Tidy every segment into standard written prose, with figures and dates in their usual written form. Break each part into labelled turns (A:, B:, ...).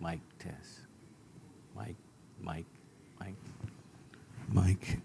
A: Mic test. Mic, mic, mic, mic.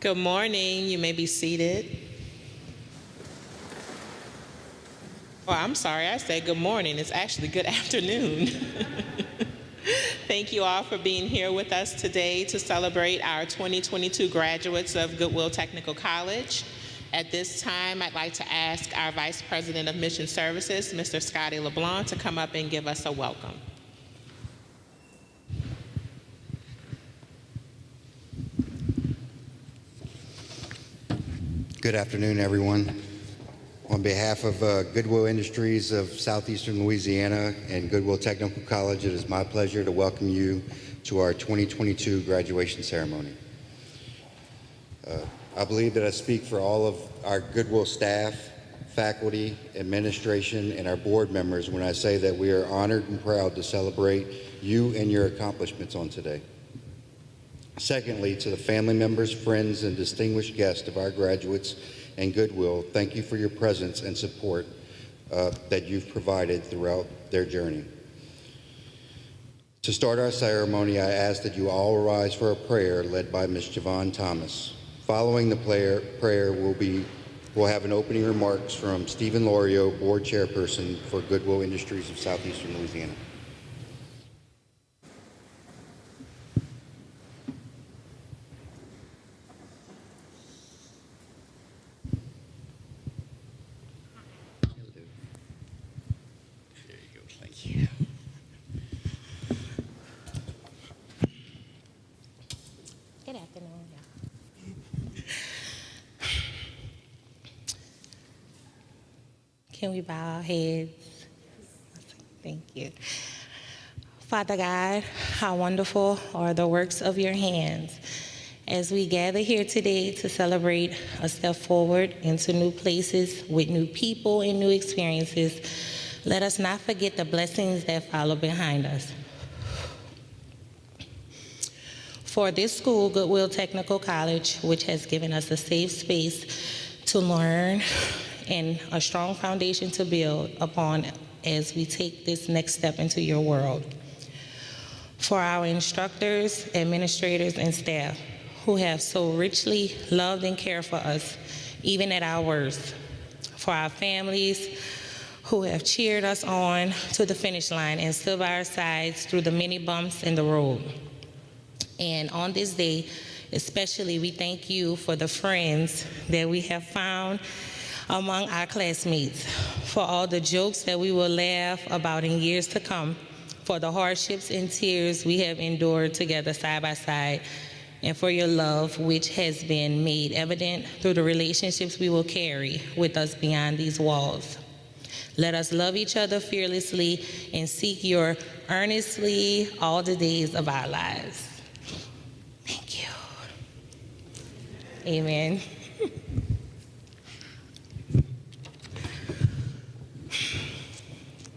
B: Good morning. You may be seated. Oh, I'm sorry. I said good morning. It's actually good afternoon. Thank you all for being here with us today to celebrate our 2022 graduates of Goodwill Technical College. At this time, I'd like to ask our Vice President of Mission Services, Mr. Scotty LeBlanc, to come up and give us a welcome.
C: Good afternoon, everyone. On behalf of Goodwill Industries of Southeastern Louisiana and Goodwill Technical College, it is my pleasure to welcome you to our 2022 graduation ceremony. I believe that I speak for all of our Goodwill staff, faculty, administration, and our board members when I say that we are honored and proud to celebrate you and your accomplishments on today. Secondly, to the family members, friends, and distinguished guests of our graduates and Goodwill, thank you for your presence and support that you've provided throughout their journey. To start our ceremony, I ask that you all rise for a prayer led by Ms. Javon Thomas. Following the prayer, we'll have an opening remarks from Stephen Loyola, Board Chairperson for Goodwill Industries of Southeastern Louisiana.
B: Good afternoon, y'all. Can we bow our heads? Thank you. Father God, how wonderful are the works of your hands. As we gather here today to celebrate a step forward into new places with new people and new experiences, let us not forget the blessings that follow behind us. For this school, Goodwill Technical College, which has given us a safe space to learn and a strong foundation to build upon as we take this next step into your world. For our instructors, administrators, and staff who have so richly loved and cared for us, even at our worst. For our families who have cheered us on to the finish line and stood by our sides through the many bumps in the road. And on this day, especially, we thank you for the friends that we have found among our classmates, for all the jokes that we will laugh about in years to come, for the hardships and tears we have endured together side by side, and for your love, which has been made evident through the relationships we will carry with us beyond these walls. Let us love each other fearlessly and seek your earnestly all the days of our lives. Thank you. Amen.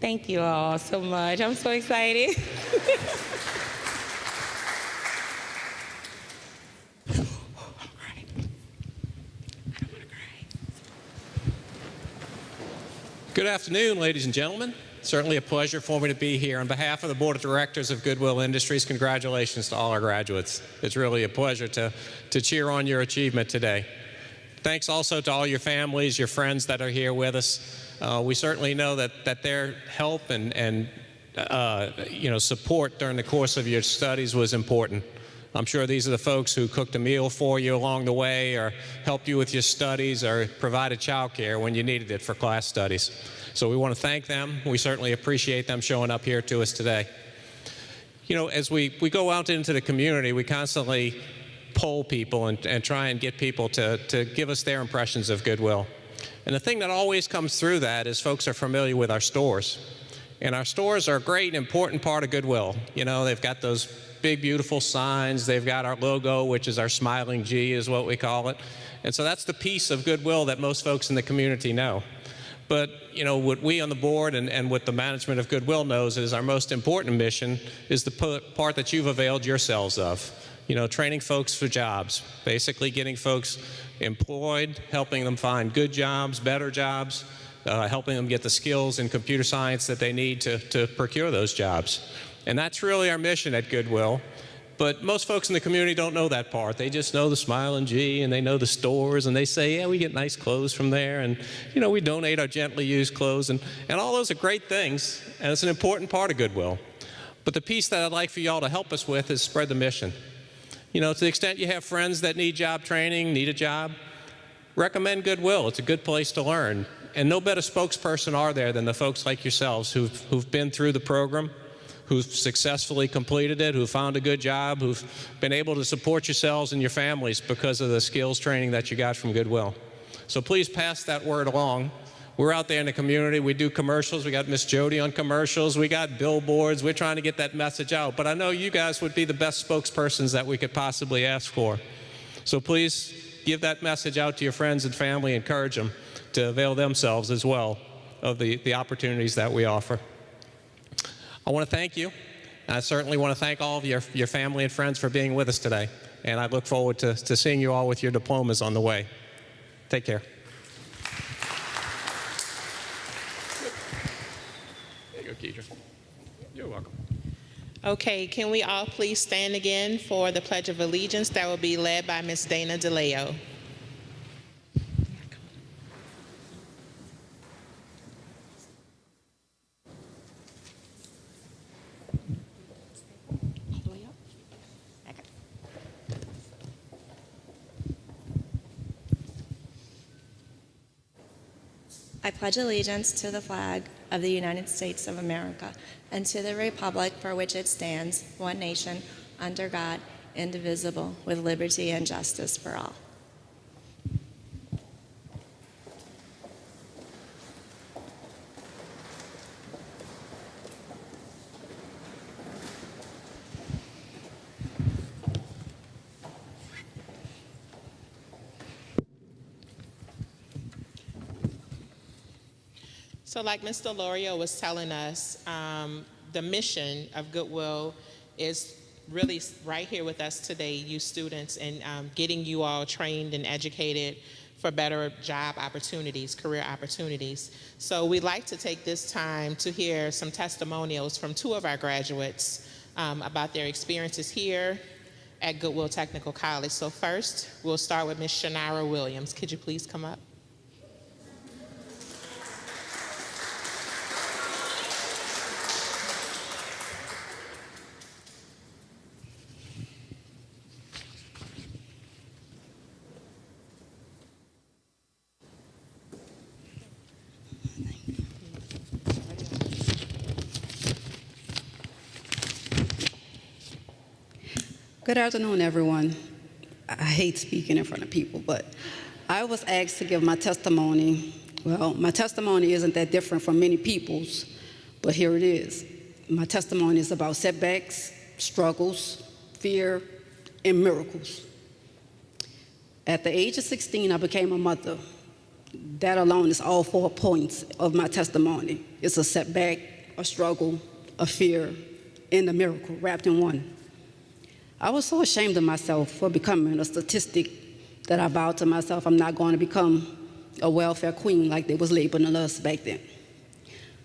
B: Thank you all so much. I'm so excited.
D: Good afternoon, ladies and gentlemen. Certainly a pleasure for me to be here. On behalf of the Board of Directors of Goodwill Industries, congratulations to all our graduates. It's really a pleasure to cheer on your achievement today. Thanks also to all your families, your friends that are here with us. We certainly know that their help and support during the course of your studies was important. I'm sure these are the folks who cooked a meal for you along the way, or helped you with your studies, or provided childcare when you needed it for class studies. So we want to thank them. We certainly appreciate them showing up here to us today. You know, as we go out into the community, we constantly poll people and try and get people to give us their impressions of Goodwill. And the thing that always comes through that is folks are familiar with our stores. And our stores are a great, important part of Goodwill. You know, they've got those big, beautiful signs. They've got our logo, which is our smiling G, is what we call it. And so that's the piece of Goodwill that most folks in the community know. But, you know, what we on the board and what the management of Goodwill knows is our most important mission is the part that you've availed yourselves of. You know, training folks for jobs, basically getting folks employed, helping them find good jobs, better jobs, helping them get the skills in computer science that they need to procure those jobs. And that's really our mission at Goodwill. But most folks in the community don't know that part. They just know the Smiling G, and they know the stores, and they say, yeah, we get nice clothes from there, and we donate our gently used clothes, and all those are great things, and it's an important part of Goodwill. But the piece that I'd like for y'all to help us with is spread the mission. To the extent you have friends that need job training, need a job, recommend Goodwill. It's a good place to learn. And no better spokesperson are there than the folks like yourselves who've been through the program, who've successfully completed it, who've found a good job, who've been able to support yourselves and your families because of the skills training that you got from Goodwill. So please pass that word along. We're out there in the community. We do commercials. We got Miss Jody on commercials. We got billboards. We're trying to get that message out. But I know you guys would be the best spokespersons that we could possibly ask for. So please give that message out to your friends and family. Encourage them to avail themselves as well of the opportunities that we offer. I want to thank you. And I certainly want to thank all of your family and friends for being with us today. And I look forward to seeing you all with your diplomas on the way. Take care. You're welcome.
E: Okay, can we all please stand again for the Pledge of Allegiance that will be led by Ms. Dana DeLeo.
F: I pledge allegiance to the flag of the United States of America and to the republic for which it stands, one nation, under God, indivisible, with liberty and justice for all.
E: So like Mr. Loyola was telling us, the mission of Goodwill is really right here with us today, you students, and getting you all trained and educated for better job opportunities, career opportunities. So we'd like to take this time to hear some testimonials from two of our graduates about their experiences here at Goodwill Technical College. So first, we'll start with Ms. Shanara Williams. Could you please come up?
G: Good afternoon, everyone. I hate speaking in front of people, but I was asked to give my testimony. Well, my testimony isn't that different from many people's, but here it is. My testimony is about setbacks, struggles, fear, and miracles. At the age of 16, I became a mother. That alone is all 4 points of my testimony. It's a setback, a struggle, a fear, and a miracle wrapped in one. I was so ashamed of myself for becoming a statistic that I vowed to myself I'm not going to become a welfare queen like they was labeling us back then.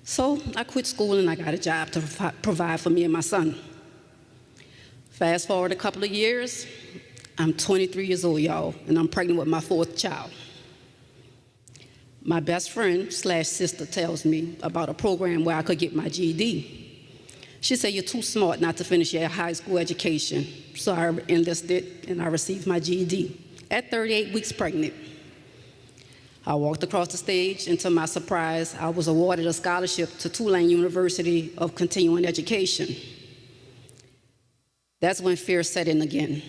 G: So I quit school and I got a job to provide for me and my son. Fast forward a couple of years, I'm 23 years old, y'all, and I'm pregnant with my 4th child. My best friend / sister tells me about a program where I could get my GED. She said, you're too smart not to finish your high school education. So I enlisted and I received my GED at 38 weeks pregnant. I walked across the stage and to my surprise, I was awarded a scholarship to Tulane University of Continuing Education. That's when fear set in again.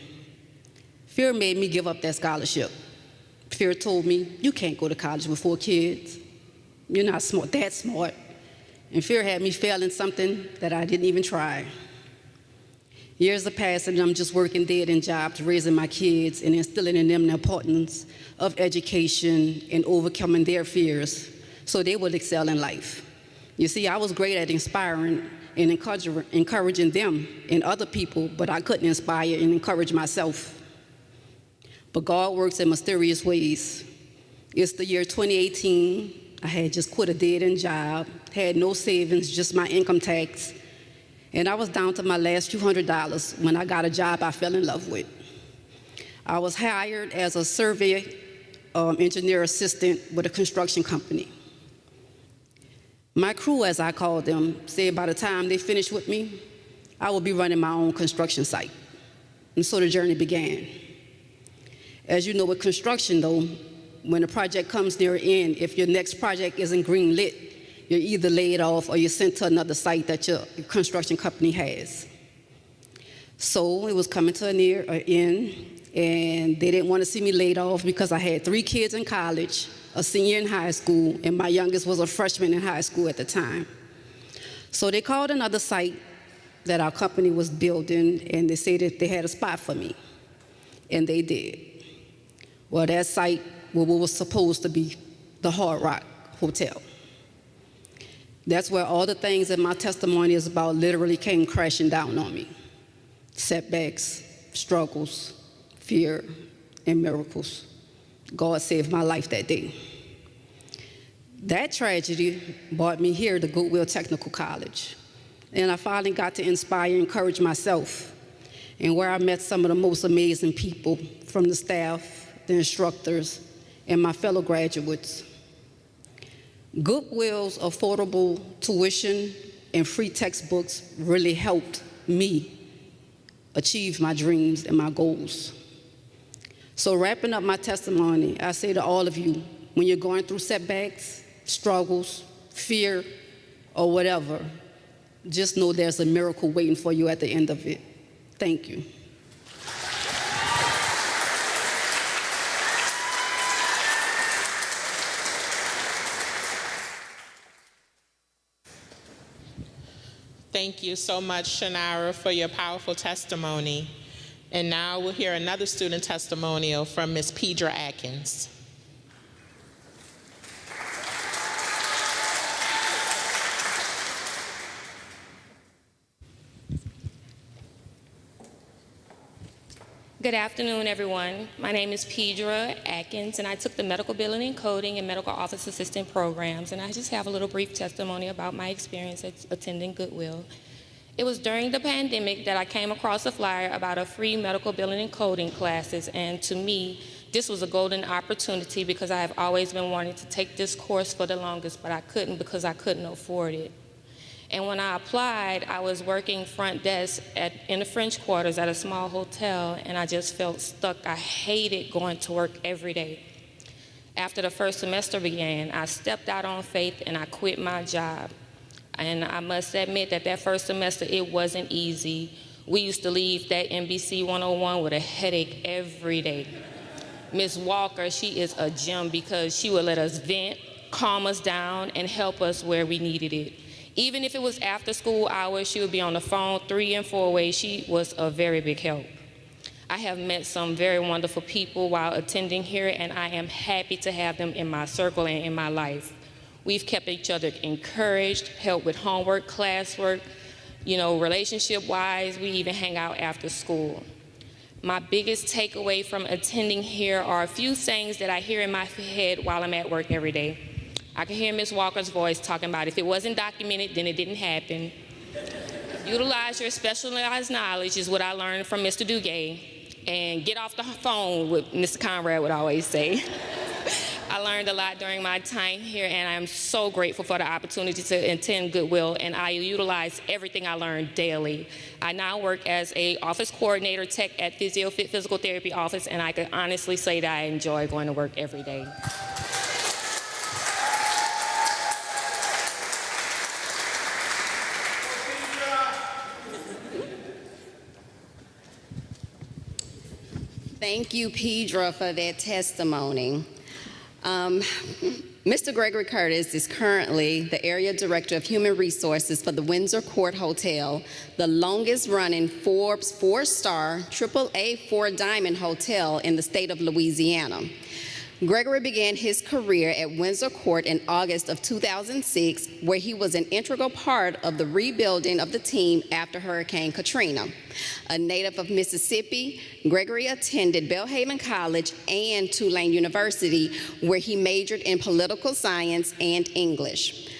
G: Fear made me give up that scholarship. Fear told me, you can't go to college with 4 kids. You're not smart, that smart. And fear had me failing something that I didn't even try. Years have passed and I'm just working dead-end jobs, raising my kids and instilling in them the importance of education and overcoming their fears so they would excel in life. You see, I was great at inspiring and encouraging them and other people, but I couldn't inspire and encourage myself. But God works in mysterious ways. It's the year 2018. I had just quit a dead-end job, had no savings, just my income tax, And I was down to my last few $100 when I got a job I fell in love with. I was hired as a survey engineer assistant with a construction company. My crew, as I called them, said by the time they finished with me, I would be running my own construction site. And so the journey began. As you know, with construction, though, when a project comes near an end, if your next project isn't green lit, you're either laid off or you're sent to another site that your construction company has. So it was coming to an end, and they didn't want to see me laid off because I had 3 kids in college, a senior in high school, and my youngest was a freshman in high school at the time. So they called another site that our company was building, and they said that they had a spot for me, and they did. Well, that site was supposed to be the Hard Rock Hotel. That's where all the things that my testimony is about literally came crashing down on me. Setbacks, struggles, fear, and miracles. God saved my life that day. That tragedy brought me here to Goodwill Technical College. And I finally got to inspire and encourage myself, and where I met some of the most amazing people from the staff, the instructors, and my fellow graduates. Goodwill's affordable tuition and free textbooks really helped me achieve my dreams and my goals. So wrapping up my testimony, I say to all of you, when you're going through setbacks, struggles, fear, or whatever, just know there's a miracle waiting for you at the end of it. Thank you.
E: Thank you so much, Shannara, for your powerful testimony. And now we'll hear another student testimonial from Ms. Pedra Atkins.
B: Good afternoon, everyone. My name is Pedra Atkins, and I took the Medical Billing and Coding and Medical Office Assistant programs, and I just have a little brief testimony about my experience attending Goodwill. It was during the pandemic that I came across a flyer about a free medical billing and coding classes, and to me, this was a golden opportunity because I have always been wanting to take this course for the longest, but I couldn't because I couldn't afford it. And when I applied, I was working front desk in the French Quarters at a small hotel, and I just felt stuck. I hated going to work every day. After the first semester began, I stepped out on faith and I quit my job. And I must admit that that first semester, it wasn't easy. We used to leave that NBC 101 with a headache every day. Miss Walker, she is a gem because she would let us vent, calm us down, and help us where we needed it. Even if it was after school hours, she would be on the phone 3 and 4 ways. She was a very big help. I have met some very wonderful people while attending here, and I am happy to have them in my circle and in my life. We've kept each other encouraged, helped with homework, classwork, relationship-wise. We even hang out after school. My biggest takeaway from attending here are a few things that I hear in my head while I'm at work every day. I can hear Ms. Walker's voice talking about if it wasn't documented, then it didn't happen. Utilize your specialized knowledge is what I learned from Mr. Duguay. And get off the phone, what Mr. Conrad would always say. I learned a lot during my time here, and I'm so grateful for the opportunity to attend Goodwill, and I utilize everything I learned daily. I now work as an office coordinator tech at PhysioFit Physical Therapy office, and I can honestly say that I enjoy going to work every day.
H: Thank you, Pedra, for that testimony. Mr. Gregory Curtis is currently the Area Director of Human Resources for the Windsor Court Hotel, the longest-running Forbes 4-star AAA 4-diamond hotel in the state of Louisiana. Gregory began his career at Windsor Court in August of 2006, where he was an integral part of the rebuilding of the team after Hurricane Katrina. A native of Mississippi, Gregory attended Belhaven College and Tulane University, where he majored in political science and English.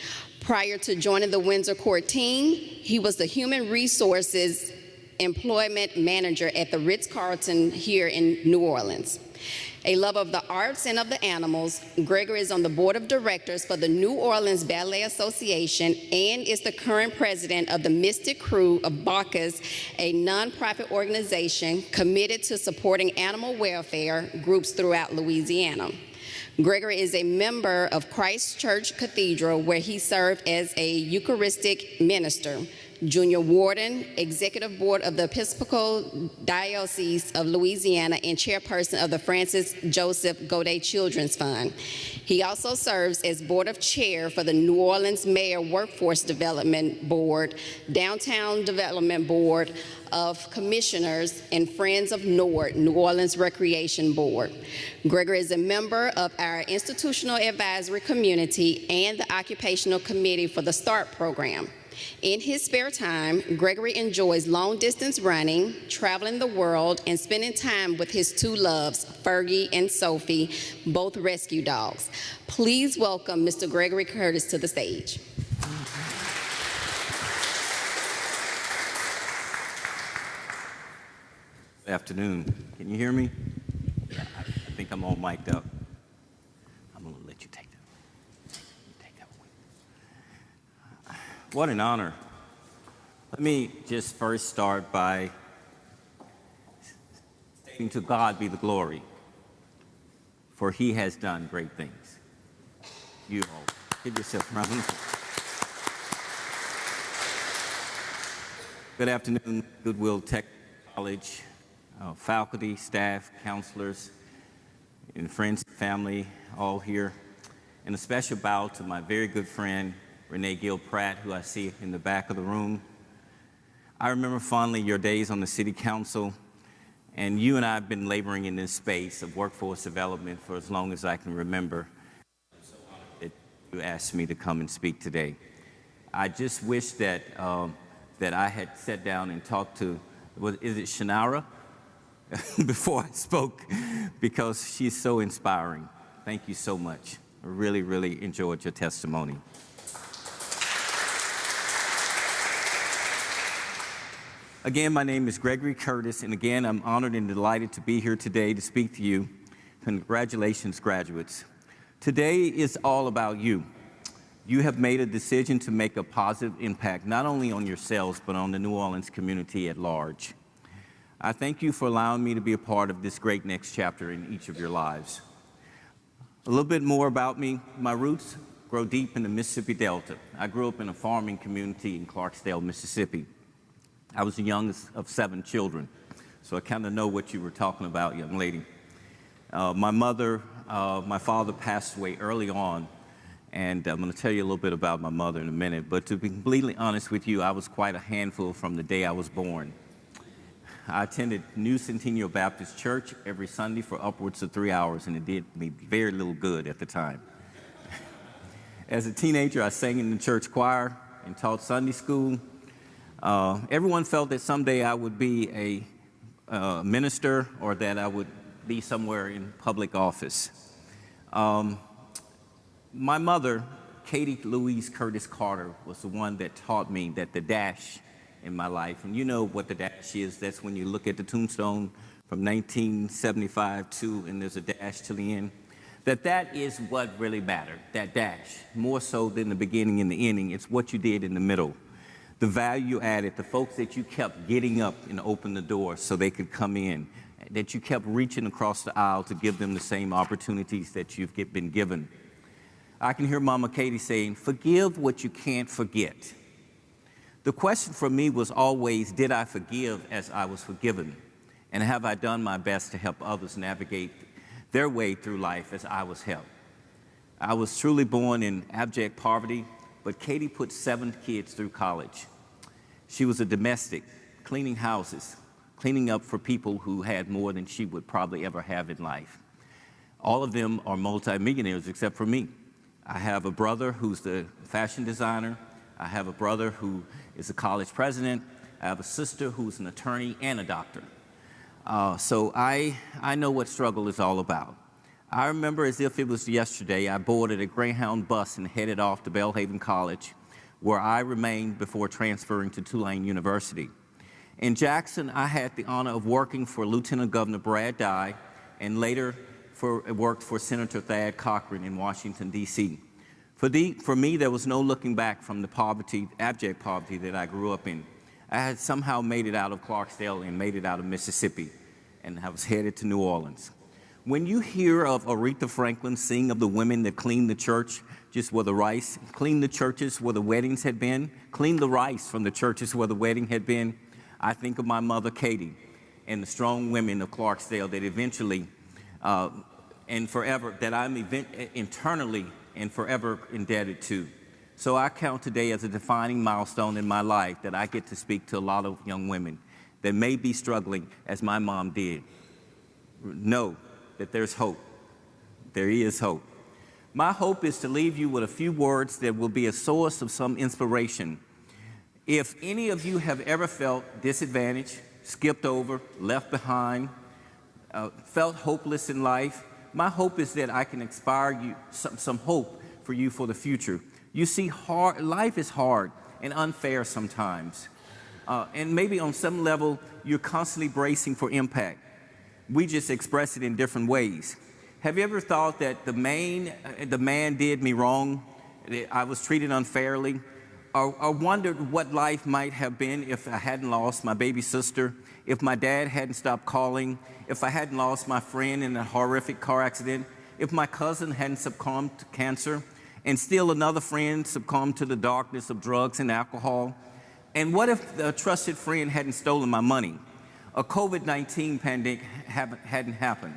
H: Prior to joining the Windsor Court team, he was the Human Resources Employment Manager at the Ritz-Carlton here in New Orleans. A love of the arts and of the animals, Gregory is on the board of directors for the New Orleans Ballet Association and is the current president of the Mystic Crew of Bacchus, a nonprofit organization committed to supporting animal welfare groups throughout Louisiana. Gregory is a member of Christ Church Cathedral, where he served as a Eucharistic minister, junior warden, executive board of the Episcopal Diocese of Louisiana, and chairperson of the Francis Joseph Godet Children's Fund. He also serves as board of chair for the New Orleans Mayor Workforce Development Board, Downtown Development Board of Commissioners, and Friends of Nord, New Orleans Recreation Board. Gregory is a member of our institutional advisory community and the occupational committee for the START program. In his spare time, Gregory enjoys long-distance running, traveling the world, and spending time with his two loves, Fergie and Sophie, both rescue dogs. Please welcome Mr. Gregory Curtis to the stage.
A: Good afternoon. Can you hear me? Yeah, I think I'm all mic'd up. I'm going to let you take that. Take that one. What an honor. Let me just first start by saying to God be the glory, for he has done great things. You all give yourself a round. Good afternoon, Goodwill Tech College, faculty, staff, counselors, and friends, family, all here. And a special bow to my very good friend, Renee Gill Pratt, who I see in the back of the room. I remember fondly your days on the city council, and you and I have been laboring in this space of workforce development for as long as I can remember. I'm so honored that you asked me to come and speak today. I just wish that that I had sat down and talked to, is it Shanara? Before I spoke, because she's so inspiring. Thank you so much. I really, really enjoyed your testimony. Again, my name is Gregory Curtis, and again, I'm honored and delighted to be here today to speak to you. Congratulations, graduates. Today is all about you. You have made a decision to make a positive impact, not only on yourselves, but on the New Orleans community at large. I thank you for allowing me to be a part of this great next chapter in each of your lives. A little bit more about me. My roots grow deep in the Mississippi Delta. I grew up in a farming community in Clarksdale, Mississippi. I was the youngest of 7 children, so I kind of know what you were talking about, young lady. My father passed away early on, and I'm going to tell you a little bit about my mother in a minute, but to be completely honest with you, I was quite a handful from the day I was born. I attended New Centennial Baptist Church every Sunday for upwards of 3 hours, and it did me very little good at the time. As a teenager, I sang in the church choir and taught Sunday school. Everyone felt that someday I would be a minister or that I would be somewhere in public office. My mother, Katie Louise Curtis Carter, was the one that taught me that the dash in my life, and you know what the dash is. That's when you look at the tombstone from 1975 to, and there's a dash to the end. That is what really mattered, that dash, more so than the beginning and the ending. It's what you did in the middle, the value you added, the folks that you kept getting up and open the door so they could come in, that you kept reaching across the aisle to give them the same opportunities that you've been given. I can hear Mama Katie saying, forgive what you can't forget. The question for me was always, did I forgive as I was forgiven? And have I done my best to help others navigate their way through life as I was helped? I was truly born in abject poverty, but Katie put 7 kids through college. She was a domestic, cleaning houses, cleaning up for people who had more than she would probably ever have in life. All of them are multimillionaires except for me. I have a brother who's the fashion designer. I have a brother who is a college president. I have a sister who's an attorney and a doctor. So I know what struggle is all about. I remember as if it was yesterday, I boarded a Greyhound bus and headed off to Belhaven College, where I remained before transferring to Tulane University. In Jackson, I had the honor of working for Lieutenant Governor Brad Dye and later worked for Senator Thad Cochran in Washington, D.C. For me, there was no looking back from the poverty, abject poverty that I grew up in. I had somehow made it out of Clarksdale and made it out of Mississippi, and I was headed to New Orleans. When you hear of Aretha Franklin sing of the women that cleaned the church just where the rice, cleaned the churches where the weddings had been, cleaned the rice from the churches where the wedding had been, I think of my mother, Katie, and the strong women of Clarksdale that eventually and forever, that I'm internally and forever indebted to. So I count today as a defining milestone in my life that I get to speak to a lot of young women that may be struggling as my mom did. Know that there's hope. There is hope. My hope is to leave you with a few words that will be a source of some inspiration. If any of you have ever felt disadvantaged, skipped over, left behind, felt hopeless in life, my hope is that I can inspire you some hope for you for the future. You see, life is hard and unfair sometimes. And maybe on some level, you're constantly bracing for impact. We just express it in different ways. Have you ever thought that the man did me wrong, that I was treated unfairly, or wondered what life might have been if I hadn't lost my baby sister, if my dad hadn't stopped calling, if I hadn't lost my friend in a horrific car accident, if my cousin hadn't succumbed to cancer, and still another friend succumbed to the darkness of drugs and alcohol? And what if a trusted friend hadn't stolen my money? A COVID-19 pandemic hadn't happened.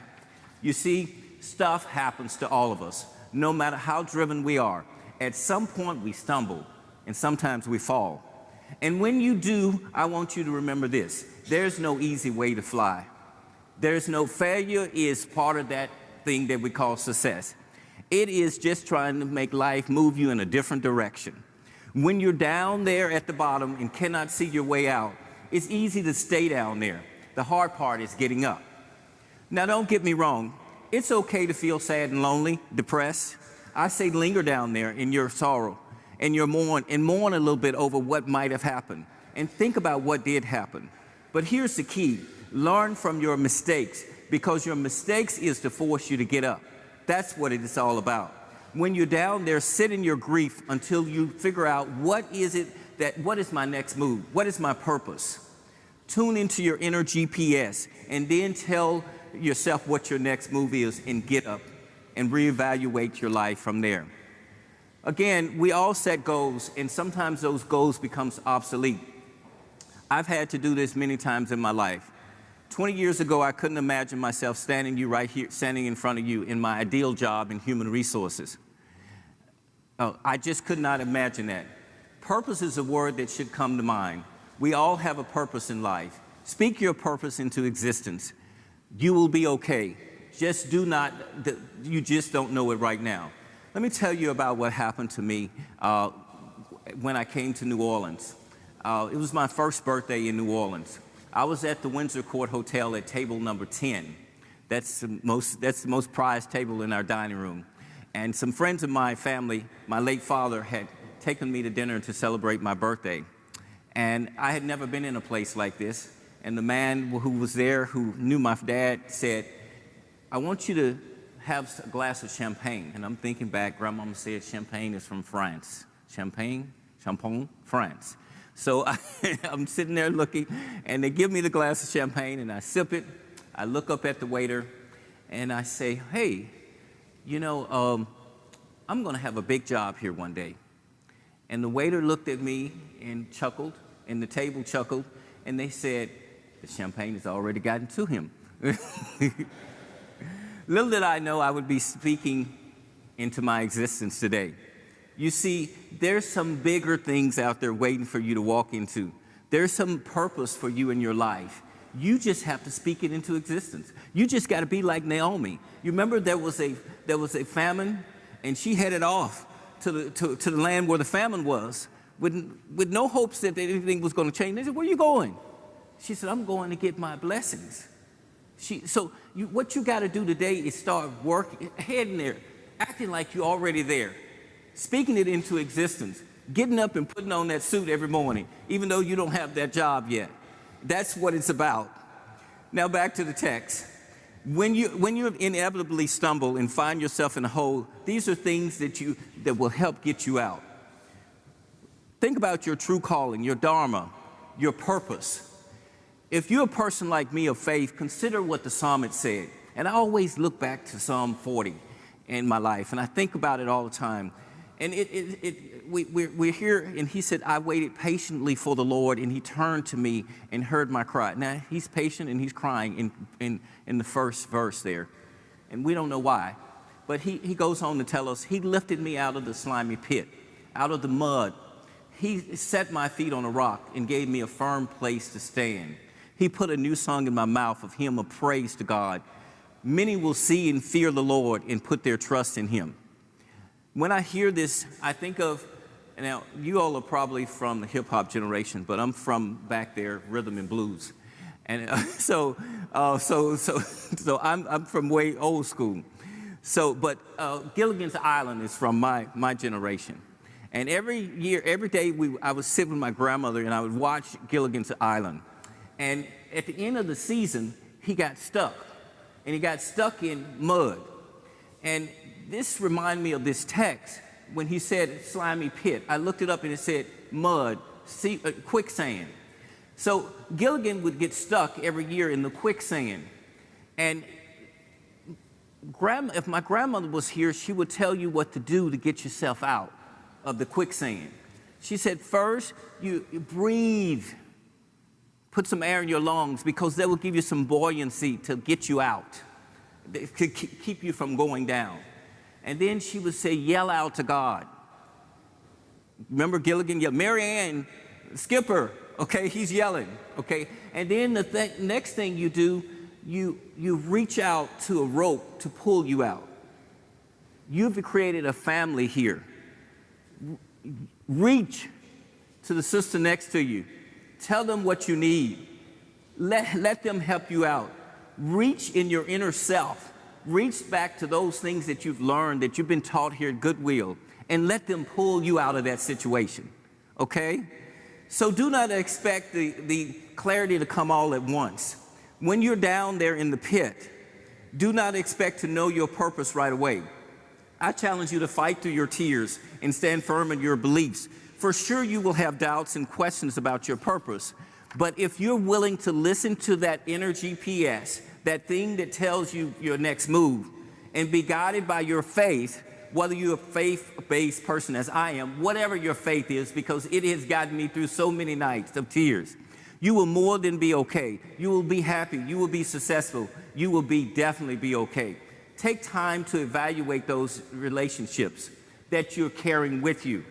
A: You see, stuff happens to all of us, no matter how driven we are. At some point we stumble, and sometimes we fall. And when you do, I want you to remember this: there's no easy way to fly. There's no failure is part of that thing that we call success. It is just trying to make life move you in a different direction. When you're down there at the bottom and cannot see your way out, it's easy to stay down there. The hard part is getting up. Now, don't get me wrong. It's okay to feel sad and lonely, depressed. I say linger down there in your sorrow and mourn a little bit over what might have happened, and think about what did happen. But here's the key: learn from your mistakes, because your mistakes is to force you to get up. That's what it is all about. When you're down there, sit in your grief until you figure out what is my next move? What is my purpose? Tune into your inner GPS and then tell yourself what your next move is, and get up and reevaluate your life from there. Again, we all set goals, and sometimes those goals become obsolete. I've had to do this many times in my life. 20 years ago, I couldn't imagine myself standing in front of you in my ideal job in human resources. I just could not imagine that. Purpose is a word that should come to mind. We all have a purpose in life. Speak your purpose into existence. You will be okay. You just don't know it right now. Let me tell you about what happened to me when I came to New Orleans. It was my first birthday in New Orleans. I was at the Windsor Court Hotel at table number 10. That's the most prized table in our dining room. And some friends of my family, my late father, had taken me to dinner to celebrate my birthday. And I had never been in a place like this. And the man who was there, who knew my dad, said, "I want you to have a glass of champagne." And I'm thinking back, Grandmama said champagne is from France. Champagne, France. So I'm sitting there looking, and they give me the glass of champagne, and I sip it. I look up at the waiter, and I say, "Hey, I'm going to have a big job here one day." And the waiter looked at me and chuckled, and the table chuckled, and they said, "The champagne has already gotten to him." Little did I know I would be speaking into my existence today. You see, there's some bigger things out there waiting for you to walk into. There's some purpose for you in your life. You just have to speak it into existence. You just got to be like Naomi. You remember there was a famine, and she headed off to the land where the famine was, with no hopes that anything was going to change. They said, "Where are you going?" She said, "I'm going to get my blessings." What you got to do today is start heading there, acting like you're already there, speaking it into existence, getting up and putting on that suit every morning, even though you don't have that job yet. That's what it's about. Now back to the text. When you inevitably stumble and find yourself in a hole, these are things that will help get you out. Think about your true calling, your dharma, your purpose. If you're a person like me of faith, consider what the psalmist said. And I always look back to Psalm 40 in my life, and I think about it all the time. And we're here, and he said, I waited patiently for the Lord, and he turned to me and heard my cry. Now, he's patient and he's crying in the first verse there, and we don't know why. But he goes on to tell us, he lifted me out of the slimy pit, out of the mud. He set my feet on a rock and gave me a firm place to stand. He put a new song in my mouth, of hymn of praise to God. Many will see and fear the Lord and put their trust in him. When I hear this, I think of, now you all are probably from the hip hop generation, but I'm from back there, rhythm and blues. And so I'm from way old school. But Gilligan's Island is from my generation. And every day I would sit with my grandmother and I would watch Gilligan's Island. And at the end of the season, he got stuck. And he got stuck in mud. And this reminded me of this text when he said slimy pit. I looked it up and it said mud, quicksand. So Gilligan would get stuck every year in the quicksand. And if my grandmother was here, she would tell you what to do to get yourself out of the quicksand. She said, first, you breathe. Put some air in your lungs, because that will give you some buoyancy to get you out, to keep you from going down. And then she would say, yell out to God. Remember Gilligan yelled, Mary Ann, Skipper, okay, he's yelling, okay? And then the next thing you do, you reach out to a rope to pull you out. You've created a family here. Reach to the sister next to you. Tell them what you need. Let them help you out. Reach in your inner self. Reach back to those things that you've learned, that you've been taught here at Goodwill, and let them pull you out of that situation, okay? So do not expect the clarity to come all at once. When you're down there in the pit, do not expect to know your purpose right away. I challenge you to fight through your tears and stand firm in your beliefs. For sure, you will have doubts and questions about your purpose. But if you're willing to listen to that inner GPS, that thing that tells you your next move, and be guided by your faith, whether you're a faith-based person as I am, whatever your faith is, because it has gotten me through so many nights of tears, you will more than be okay. You will be happy. You will be successful. You will definitely be okay. Take time to evaluate those relationships that you're carrying with you.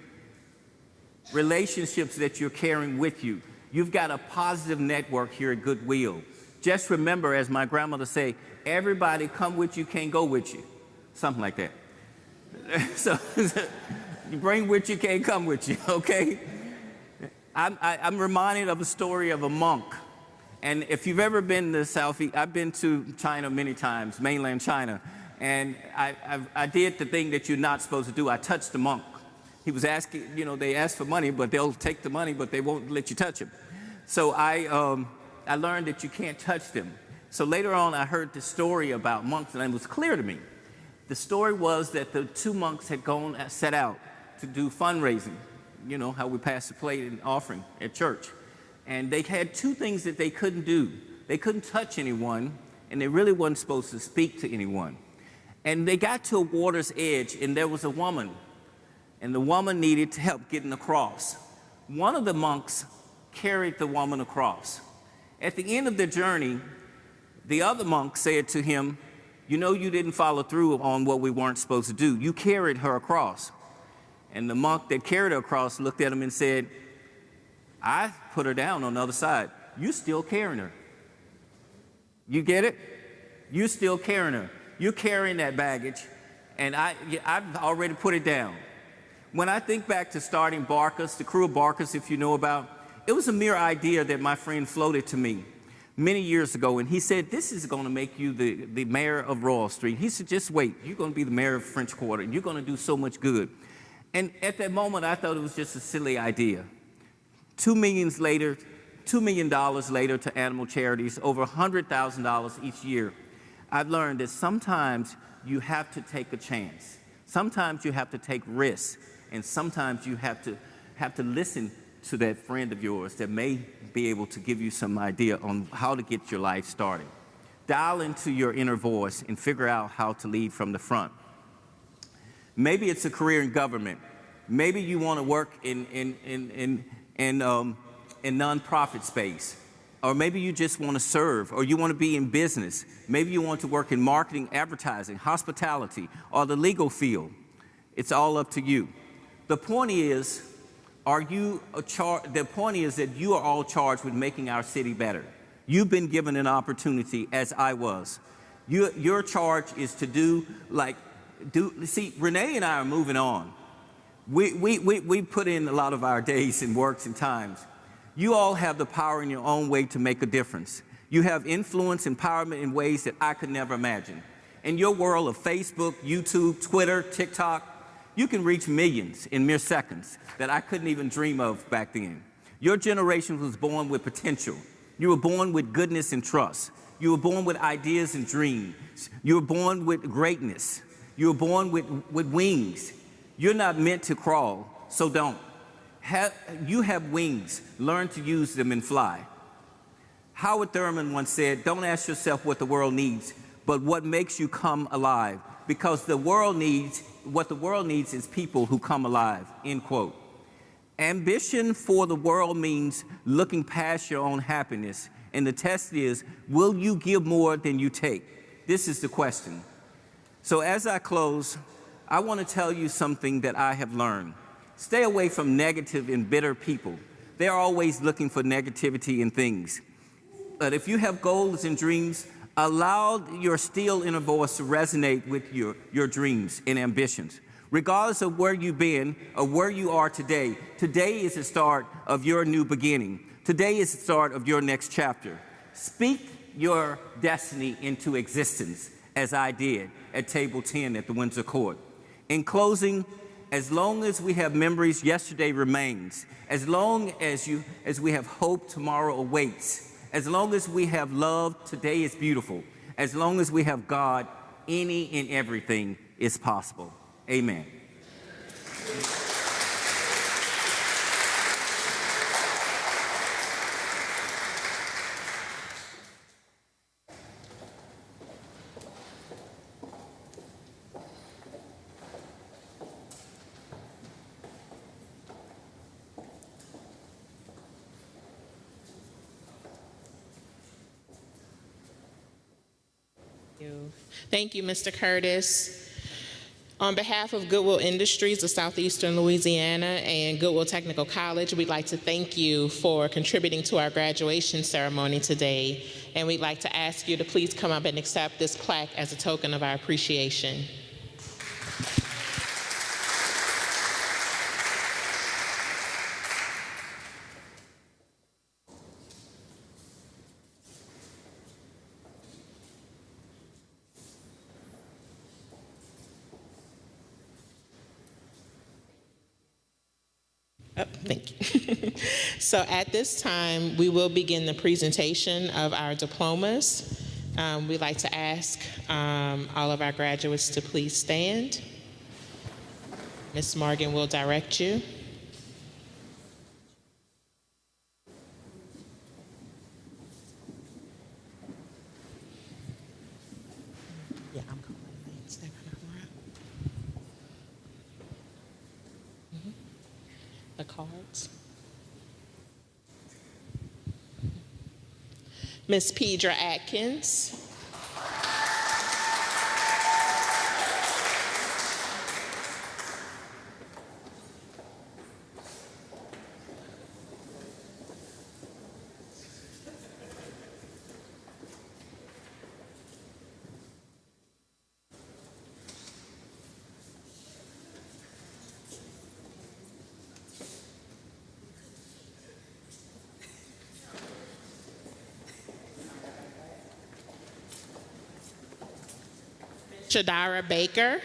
A: Relationships that you're carrying with you. You've got a positive network here at Goodwill. Just remember, as my grandmother say, everybody come with you, can't go with you. Something like that. So you bring with you, can't come with you, okay? I'm reminded of a story of a monk. And if you've ever been to Southeast, I've been to China many times, mainland China. And I did the thing that you're not supposed to do. I touched the monk. He was asking, they ask for money, but they'll take the money, but they won't let you touch him. So I learned that you can't touch them. So later on, I heard the story about monks, and it was clear to me. The story was that the two monks had set out to do fundraising. You know, how we pass the plate and offering at church. And they had two things that they couldn't do. They couldn't touch anyone, and they really weren't supposed to speak to anyone. And they got to a water's edge, and there was a woman. And the woman needed help getting across. One of the monks carried the woman across. At the end of the journey, the other monk said to him, you didn't follow through on what we weren't supposed to do. You carried her across. And the monk that carried her across looked at him and said, I put her down on the other side. You're still carrying her. You get it? You're still carrying her. You're carrying that baggage, and I've already put it down. When I think back to starting Barkus, the crew of Barkus, if you know about, it was a mere idea that my friend floated to me. many years ago, and he said, this is going to make you the mayor of Royal Street. He said, just wait. You're going to be the mayor of French Quarter, and you're going to do so much good. And at that moment, I thought it was just a silly idea. $2 million later to animal charities, over $100,000 each year. I've learned that sometimes you have to take a chance. Sometimes you have to take risks, and sometimes you have to listen to that friend of yours that may be able to give you some idea on how to get your life started. Dial into your inner voice and figure out how to lead from the front. Maybe it's a career in government. Maybe you want to work in nonprofit space. Or maybe you just want to serve, or you want to be in business. Maybe you want to work in marketing, advertising, hospitality, or the legal field. It's all up to you. The point is, the point is that you are all charged with making our city better. You've been given an opportunity, as I was. Your charge is to see, Renee and I are moving on. We put in a lot of our days and works and times. You all have the power in your own way to make a difference. You have influence, empowerment in ways that I could never imagine. In your world of Facebook, YouTube, Twitter, TikTok, you can reach millions in mere seconds that I couldn't even dream of back then. Your generation was born with potential. You were born with goodness and trust. You were born with ideas and dreams. You were born with greatness. You were born with wings. You're not meant to crawl, so don't. You have wings. Learn to use them and fly. Howard Thurman once said, don't ask yourself what the world needs, but what makes you come alive. Because what the world needs is people who come alive, end quote. Ambition for the world means looking past your own happiness. And the test is, will you give more than you take? This is the question. So as I close, I want to tell you something that I have learned. Stay away from negative and bitter people. They're always looking for negativity in things. But if you have goals and dreams, allow your still inner voice to resonate with your dreams and ambitions. Regardless of where you've been or where you are today, today is the start of your new beginning. Today is the start of your next chapter. Speak your destiny into existence, as I did at table 10 at the Windsor Court. In closing, as long as we have memories, yesterday remains. As long as we have hope, tomorrow awaits. As long as we have love, today is beautiful. As long as we have God, any and everything is possible. Amen.
E: Thank you, Mr. Curtis. On behalf of Goodwill Industries of Southeastern Louisiana and Goodwill Technical College, we'd like to thank you for contributing to our graduation ceremony today. And we'd like to ask you to please come up and accept this plaque as a token of our appreciation. Oh, thank you. So at this time, we will begin the presentation of our diplomas. We'd like to ask all of our graduates to please stand. Ms. Morgan will direct you. Yeah, I'm calling names. They're gonna come around. The cards. Miss Pedra Atkins. Shadara Baker.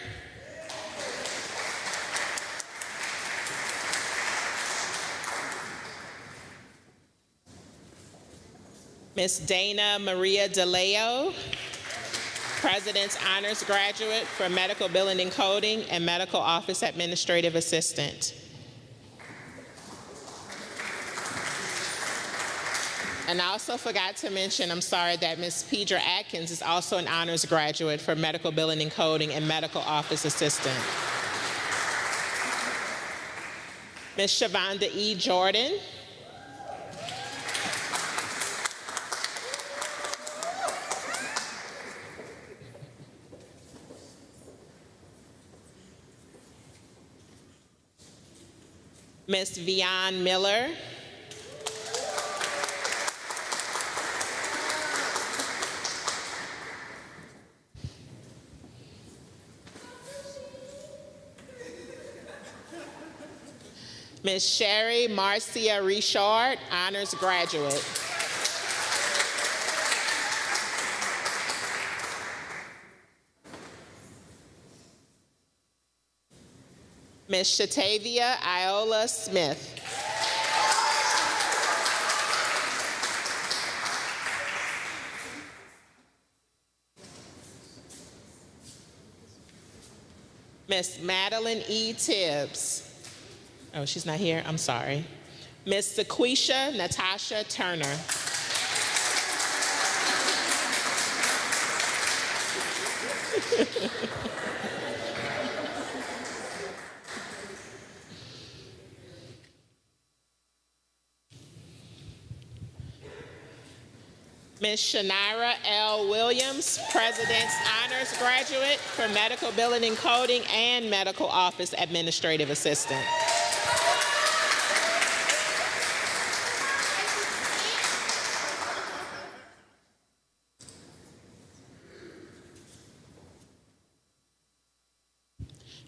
E: Miss Dana Maria DeLeo, President's Honors Graduate for Medical Billing and Coding and Medical Office Administrative Assistant. And I also forgot to mention, I'm sorry, that Ms. Pedra Atkins is also an honors graduate for Medical Billing and Coding and Medical Office Assistant. Ms. Shavonda E. Jordan. Ms. Vian Miller. Ms. Sherry Marcia Richard, honors graduate. Ms. Shatavia Iola Smith. Ms. Madeline E. Tibbs. Oh, she's not here, I'm sorry. Ms. Sequisha Natasha Turner. Ms. Shanira L. Williams, President's Honors Graduate for Medical Billing and Coding and Medical Office Administrative Assistant.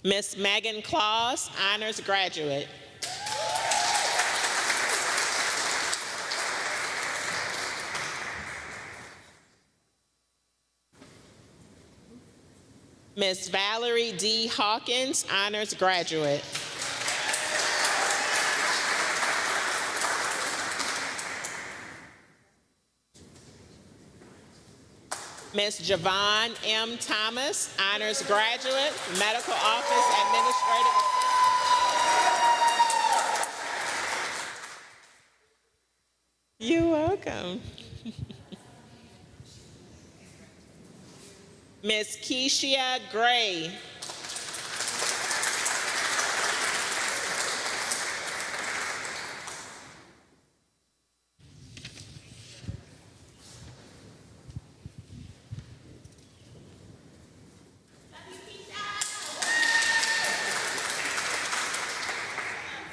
E: Ms. Megan Claus, Honors Graduate. Ms. Valerie D. Hawkins, Honors Graduate. Ms. Javon M. Thomas, Honors Graduate, Medical Office Administrative. You're welcome. Ms. Keisha Gray.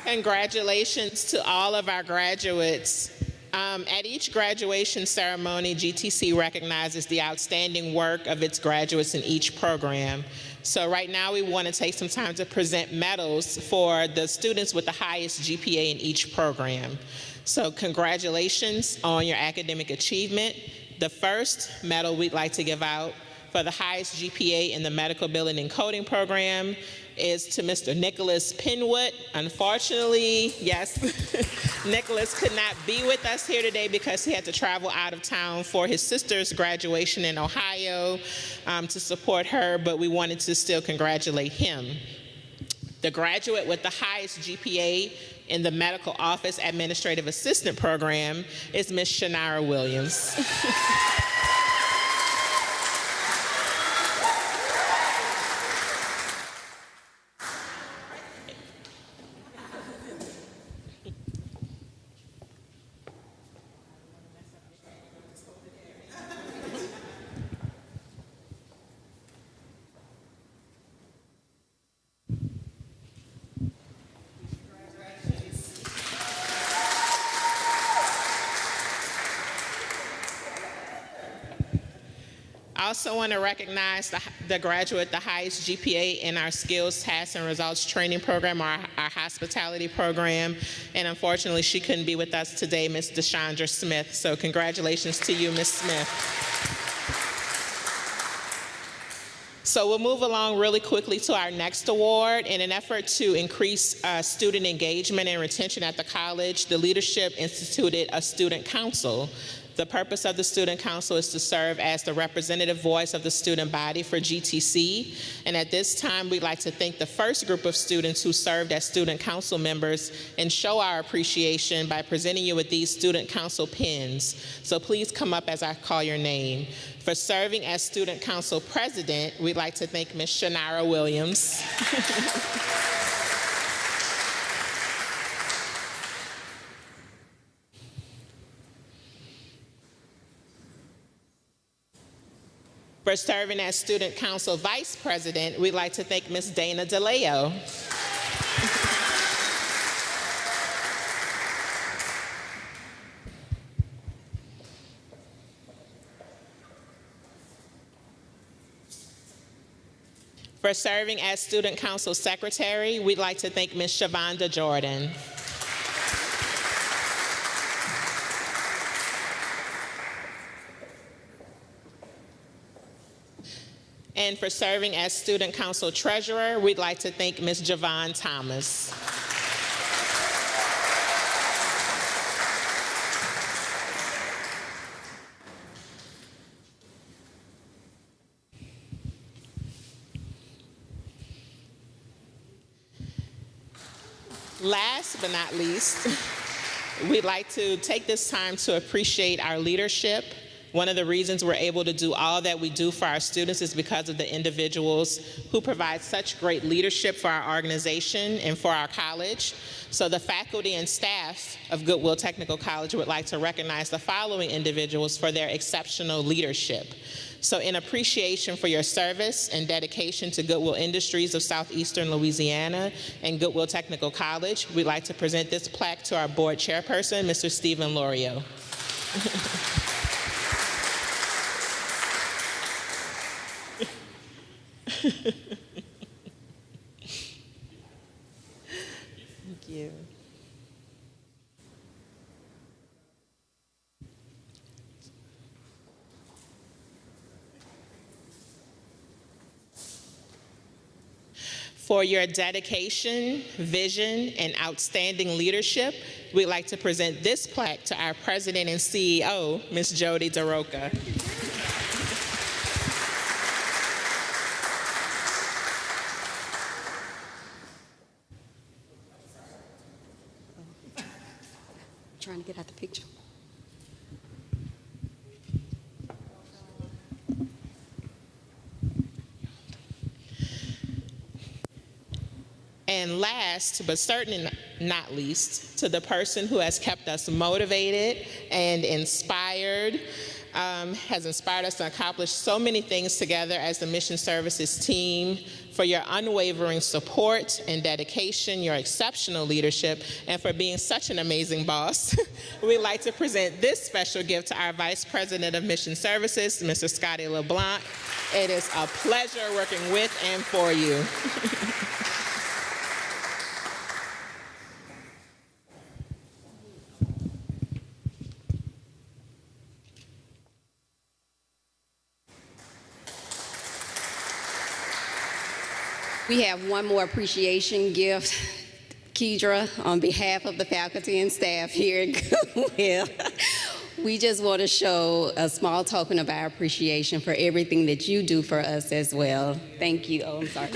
E: Congratulations to all of our graduates. At each graduation ceremony, GTC recognizes the outstanding work of its graduates in each program. So right now we want to take some time to present medals for the students with the highest GPA in each program. So congratulations on your academic achievement. The first medal we'd like to give out for the highest GPA in the Medical Billing and Coding program is to Mr. Nicholas Penwood. Unfortunately, yes, Nicholas could not be with us here today because he had to travel out of town for his sister's graduation in Ohio to support her, but we wanted to still congratulate him. The graduate with the highest GPA in the Medical Office Administrative Assistant program is Ms. Shanara Williams. I also want to recognize the graduate, the highest GPA in our Skills, Tasks, and Results Training Program, our hospitality program. And unfortunately, she couldn't be with us today, Ms. DeShandra Smith. So congratulations to you, Ms. Smith. So we'll move along really quickly to our next award. In an effort to increase student engagement and retention at the college, the leadership instituted a student council. The purpose of the student council is to serve as the representative voice of the student body for GTC. And at this time, we'd like to thank the first group of students who served as student council members and show our appreciation by presenting you with these student council pins. So please come up as I call your name. For serving as student council president, we'd like to thank Ms. Shanara Williams. For serving as student council vice president, we'd like to thank Ms. Dana DeLeo. For serving as student council secretary, we'd like to thank Ms. Shavonda Jordan. And for serving as student council treasurer, we'd like to thank Ms. Javon Thomas. Last but not least, we'd like to take this time to appreciate our leadership. One of the reasons we're able to do all that we do for our students is because of the individuals who provide such great leadership for our organization and for our college. So the faculty and staff of Goodwill Technical College would like to recognize the following individuals for their exceptional leadership. So in appreciation for your service and dedication to Goodwill Industries of Southeastern Louisiana and Goodwill Technical College, we'd like to present this plaque to our board chairperson, Mr. Stephen Lorio. Thank you. For your dedication, vision, and outstanding leadership, we'd like to present this plaque to our president and CEO, Ms. Jody DeRoca.
H: Trying to get out the picture.
E: And last, but certainly not least, to the person who has kept us motivated and inspired, has inspired us to accomplish so many things together as the Mission Services team, for your unwavering support and dedication, your exceptional leadership, and for being such an amazing boss. We'd like to present this special gift to our Vice President of Mission Services, Mr. Scotty LeBlanc. It is a pleasure working with and for you.
H: We have one more appreciation gift. Kedra, on behalf of the faculty and staff here at Goodwill, we just want to show a small token of our appreciation for everything that you do for us as well. Thank you. Oh, I'm sorry.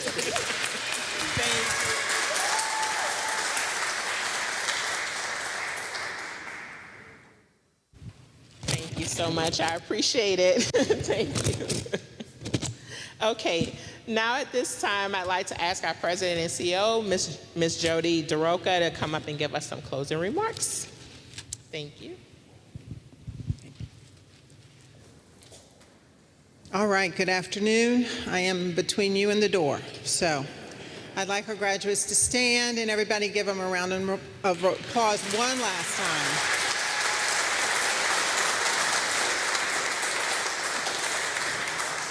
E: Thank you so much. I appreciate it. Thank you. Okay. Now at this time, I'd like to ask our President and CEO, Ms. Jody DeRoca, to come up and give us some closing remarks. Thank you.
I: All right, good afternoon. I am between you and the door. So I'd like our graduates to stand and everybody give them a round of applause one last time.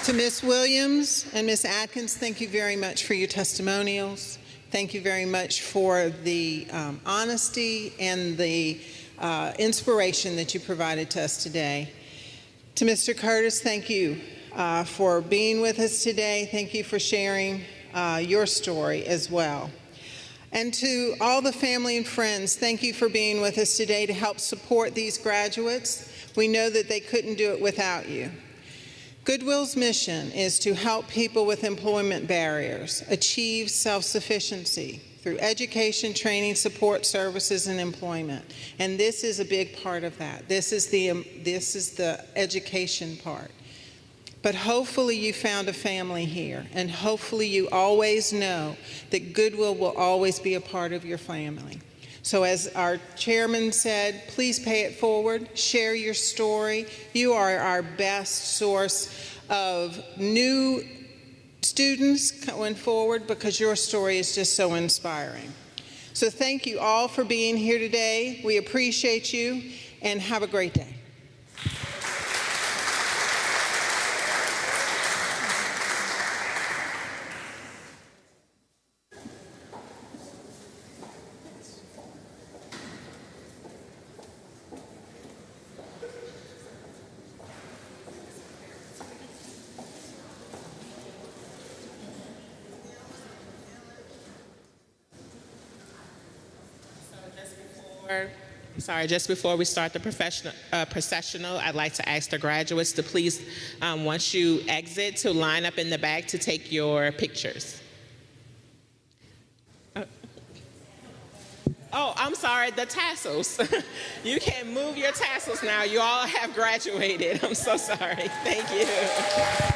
I: To Ms. Williams and Ms. Atkins, thank you very much for your testimonials. Thank you very much for the honesty and the inspiration that you provided to us today. To Mr. Curtis, thank you for being with us today. Thank you for sharing your story as well. And to all the family and friends, thank you for being with us today to help support these graduates. We know that they couldn't do it without you. Goodwill's mission is to help people with employment barriers achieve self-sufficiency through education, training, support services, and employment. And this is a big part of that. This is the education part. But hopefully you found a family here, and hopefully you always know that Goodwill will always be a part of your family. So as our chairman said, please pay it forward, share your story. You are our best source of new students going forward because your story is just so inspiring. So thank you all for being here today. We appreciate you, and have a great day.
E: Just before we start the processional, I'd like to ask the graduates to please, once you exit, to line up in the back to take your pictures. Oh, I'm sorry, the tassels. You can move your tassels now. You all have graduated. I'm so sorry. Thank you.